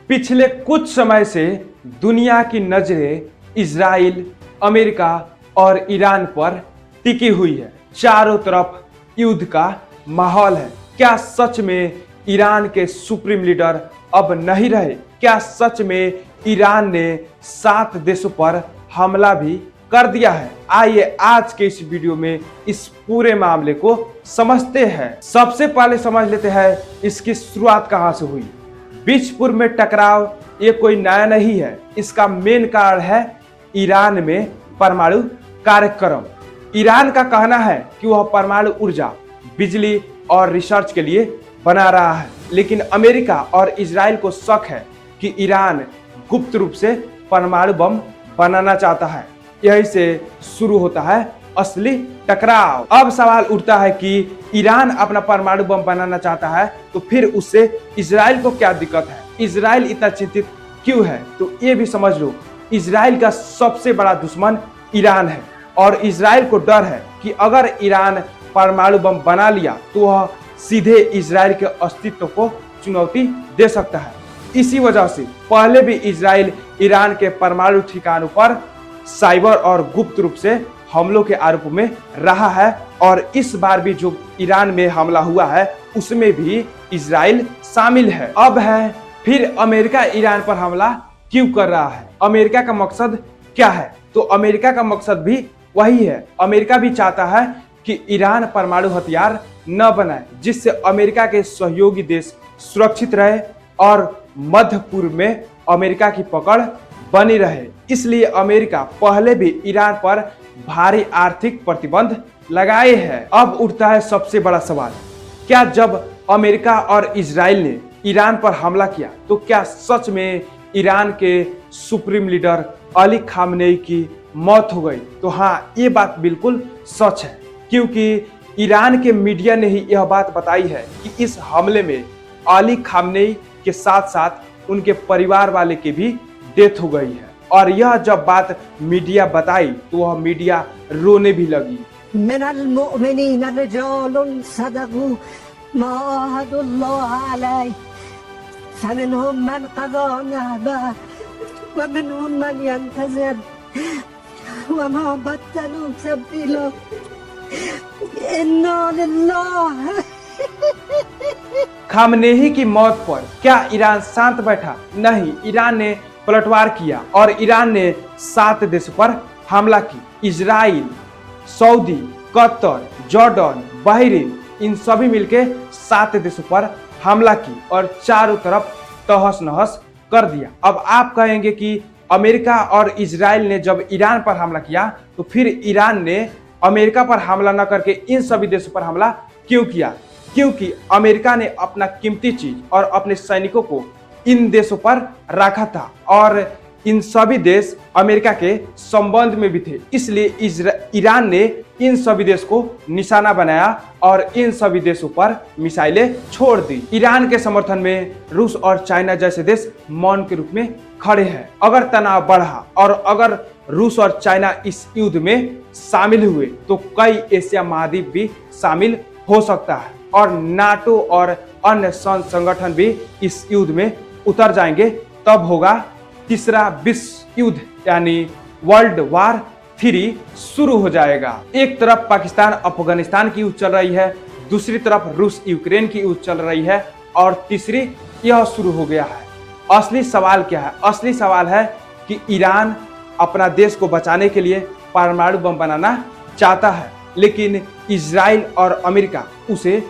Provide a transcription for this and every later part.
पिछले कुछ समय से दुनिया की नजरें इजराइल, अमेरिका और ईरान पर टिकी हुई है। चारों तरफ युद्ध का माहौल है। क्या सच में ईरान के सुप्रीम लीडर अब नहीं रहे? क्या सच में ईरान ने 7 देशों पर हमला भी कर दिया है? आइए आज के इस वीडियो में इस पूरे मामले को समझते हैं। सबसे पहले समझ लेते हैं इसकी शुरुआत कहां से हुई। बीच पूर्व में टकराव ये कोई नया नहीं है। इसका मेन कारण है ईरान में परमाणु कार्यक्रम। ईरान का कहना है कि वह परमाणु ऊर्जा, बिजली और रिसर्च के लिए बना रहा है, लेकिन अमेरिका और इजराइल को शक है कि ईरान गुप्त रूप से परमाणु बम बनाना चाहता है। यही से शुरू होता है असली टकराव। अब सवाल उठता है कि ईरान अपना परमाणु बम बनाना चाहता है तो फिर उससे इजराइल को क्या दिक्कत है? इजराइल इतना चिंतित क्यों है? तो ये भी समझ लो, इजराइल का सबसे बड़ा दुश्मन ईरान है और इजराइल को डर है कि अगर ईरान परमाणु बम बना लिया तो वह सीधे इजराइल के अस्तित्व को चुनौती दे सकता है। इसी वजह से पहले भी इजराइल ईरान के परमाणु ठिकानों पर साइबर और गुप्त रूप से हमलों के आरोप में रहा है और इस बार भी जो ईरान में हमला हुआ है उसमें भी इजराइल शामिल है। अब है फिर अमेरिका ईरान पर हमला क्यों कर रहा है? अमेरिका का मकसद क्या है? तो अमेरिका का मकसद भी वही है। अमेरिका भी चाहता है कि ईरान परमाणु हथियार न बनाए, जिससे अमेरिका के सहयोगी देश सुरक्षित रहे और मध्य पूर्व में अमेरिका की पकड़ बनी रहे। इसलिए अमेरिका पहले भी ईरान पर भारी आर्थिक प्रतिबंध लगाए हैं। अब उठता है सबसे बड़ा सवाल, क्या जब अमेरिका और इजराइल ने ईरान पर हमला किया तो क्या सच में ईरान के सुप्रीम लीडर अली खामनेई की मौत हो गई? तो हाँ, ये बात बिल्कुल सच है, क्योंकि ईरान के मीडिया ने ही यह बात बताई है कि इस हमले में अली खामनेई के साथ साथ उनके परिवार वाले की भी डेथ हो गई है। और यह जब बात मीडिया बताई तो वह मीडिया रोने भी लगी। मिनल मुमिनीन रिजालुन सदकू मा अहदुल्लाह अलैहि फमिनहुम मन क़ज़ा नहबा व मिनहुम मन यंतज़िर व मा बद्दलू तब्दीला इन्ना लिल्लाह। खामनेही की मौत पर क्या ईरान शांत बैठा? नहीं, ईरान ने पलटवार किया और ईरान ने 7 देशों पर हमला की। Israel, Saudi, Qatar, Jordan, Bahrain, इन सभी मिलके 7 देशों पर हमला की और चारों तरफ तहस नहस कर दिया। अब आप कहेंगे कि अमेरिका और इजराइल ने जब ईरान पर हमला किया तो फिर ईरान ने अमेरिका पर हमला न करके इन सभी देशों पर हमला क्यों किया? क्योंकि अमेरिका ने अपना कीमती चीज और अपने सैनिकों को इन देशों पर रखा था और इन सभी देश अमेरिका के संबंध में भी थे। इसलिए ईरान ने इन सभी देश को निशाना बनाया और इन सभी देशों पर मिसाइलें छोड़ दी। ईरान के समर्थन में रूस और चाइना जैसे देश मौन के रूप में खड़े हैं। अगर तनाव बढ़ा और अगर रूस और चाइना इस युद्ध में शामिल हुए तो कई एशिया महाद्वीप भी शामिल हो सकता है और नाटो और अन्य संगठन भी इस युद्ध में उतर जाएंगे। तब होगा तीसरा विश्व युद्ध यानी वर्ल्ड वार 3 शुरू हो जाएगा। एक तरफ पाकिस्तान अफगानिस्तान की युद्ध चल रही है, दूसरी तरफ रूस यूक्रेन की युद्ध चल रही है और तीसरी यह शुरू हो गया है। असली सवाल क्या है? असली सवाल है कि ईरान अपना देश को बचाने के लिए परमाणु बम बनाना चाहता है, लेकिन इजराइल और अमेरिका उसे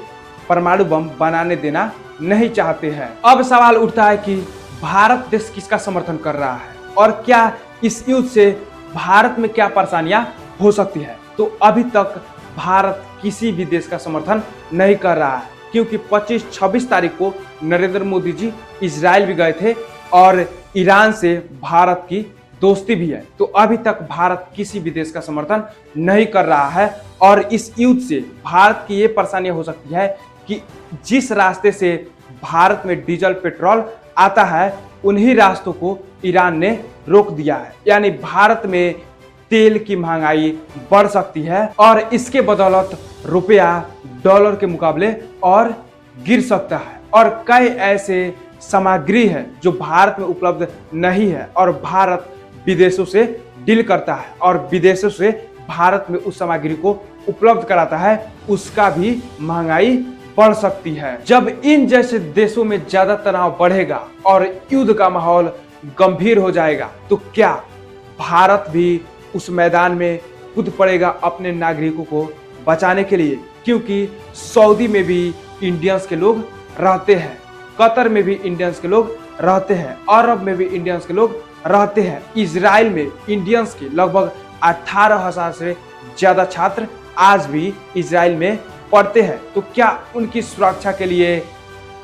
परमाणु बम बनाने देना नहीं चाहते हैं। अब सवाल उठता है कि भारत देश किसका समर्थन कर रहा है और क्या इस युद्ध से भारत में क्या परेशानियां हो सकती है? तो अभी तक भारत किसी भी देश का समर्थन नहीं कर रहा है, क्योंकि 25-26 तारीख को नरेंद्र मोदी जी इजराइल भी गए थे और ईरान से भारत की दोस्ती भी है। तो अभी तक भारत किसी भी देश का समर्थन नहीं कर रहा है और इस युद्ध से भारत की ये परेशानियां हो सकती है कि जिस रास्ते से भारत में डीजल पेट्रोल आता है उन्हीं रास्तों को ईरान ने रोक दिया है। यानी भारत में तेल की महंगाई बढ़ सकती है और इसके बदौलत रुपया डॉलर के मुकाबले और गिर सकता है और कई ऐसे सामग्री है जो भारत में उपलब्ध नहीं है और भारत विदेशों से डील करता है और विदेशों से भारत में उस सामग्री को उपलब्ध कराता है, उसका भी महंगाई बढ़ सकती है। जब इन जैसे देशों में ज्यादा तनाव बढ़ेगा और युद्ध का माहौल गंभीर हो जाएगा तो क्या भारत भी उस मैदान में कूद पड़ेगा अपने नागरिकों को बचाने के लिए? क्योंकि सऊदी में भी इंडियंस के लोग रहते हैं, कतर में भी इंडियंस के लोग रहते हैं, अरब में भी इंडियंस के लोग रहते हैं, इजराइल में इंडियंस के लगभग 18,000 से ज्यादा छात्र आज भी इजराइल में पढ़ते हैं। तो क्या उनकी सुरक्षा के लिए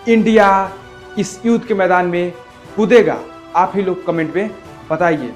इंडिया इस युद्ध के मैदान में कूदेगा? आप ही लोग कमेंट में बताइए।